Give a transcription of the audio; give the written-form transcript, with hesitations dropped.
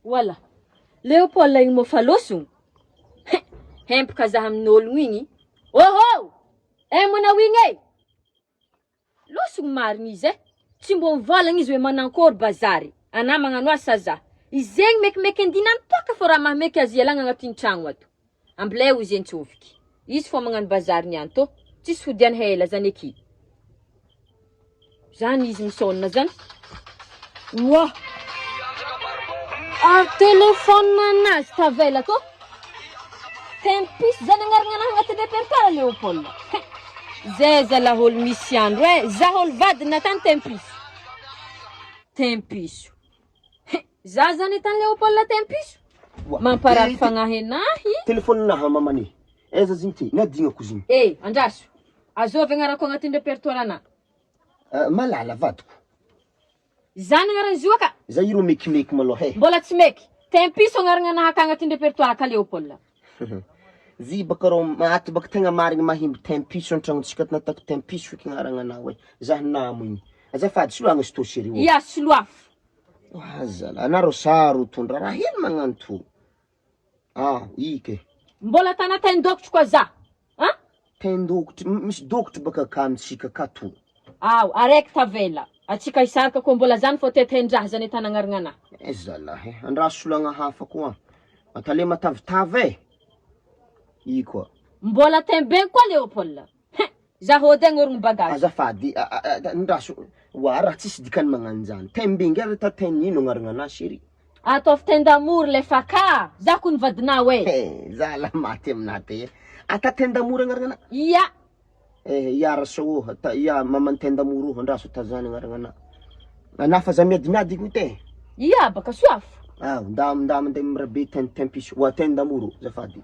Wala. Leopold igny mo falosogno. Hempaka zaho amin'ologno igny. Oh! Mona wigny losogno marigny izy tsy mbo mivolagna izy hoe manankory bazary. Ana magnano asa za. Izegny mekimeky andinany toaka fô raha mahameky azy ialagna agnatin'ny tragno ato. Ambleo izy entsofiky. Izy fô magnano bazary niany tô. Tsisy fodiany hela zany eky. Zany izy misaona zany. Wah! Telefone anazy tavela tô. Tempisy zany agnarana anahy agnaty repertoire Leopold. Zay zalaholo misy andro zaholo vady natany tempisy. Tempiso. Za zany tany Leopold tempiso. Mamparary fagnahy anahy. Telefone naha mamani. Eza zinty, nadigna kuziny. Andraso. Azovy agnarako agnatin'ny repertoire ana. Malala vadiko. Zany agnarana izy io ka. Za iro mekimeky malo he. Mbola tsy meky. Tempiso agnarana anahy ka agnatin'ny repertoire ka Leopold. Zi bakaro maty baka tegna marigny mahimby tempiso antragnontsika natako tempiso feky agnarana na hoe zah namo igny. Azafady soloagna sto sérieux. Ya soloafo. Zala anaro saro tondra raha hely magnano to. Ike. Mbola tanatain dokotro koa za. Tendokotro misy dokotro baka kamitsika kato. Araiky tavela. Atsika isaraka koa mbola zany fô tetendraha zany tanagnarana ana. Zala andra solagna hafa koa. Matale matavitavy I koa. Mbola temben koa Leopold. Za hodegny orogno bagage. Azafady ndaso raha tsisy dikany magnano zany. Tembingy ary ta tenino agnarana ana chérie. Ataovy tendamour le faka. Za ko nivadina we. Zala maty aminate. Ata tendamour agnarana ana. Ia. Iara so ya maman tendamuru andraso tazana agnarana ana. Anafa za miady gote. Ia baka soafo. Ndam ndam ndem rabe tempiso wa tendamuru zafady.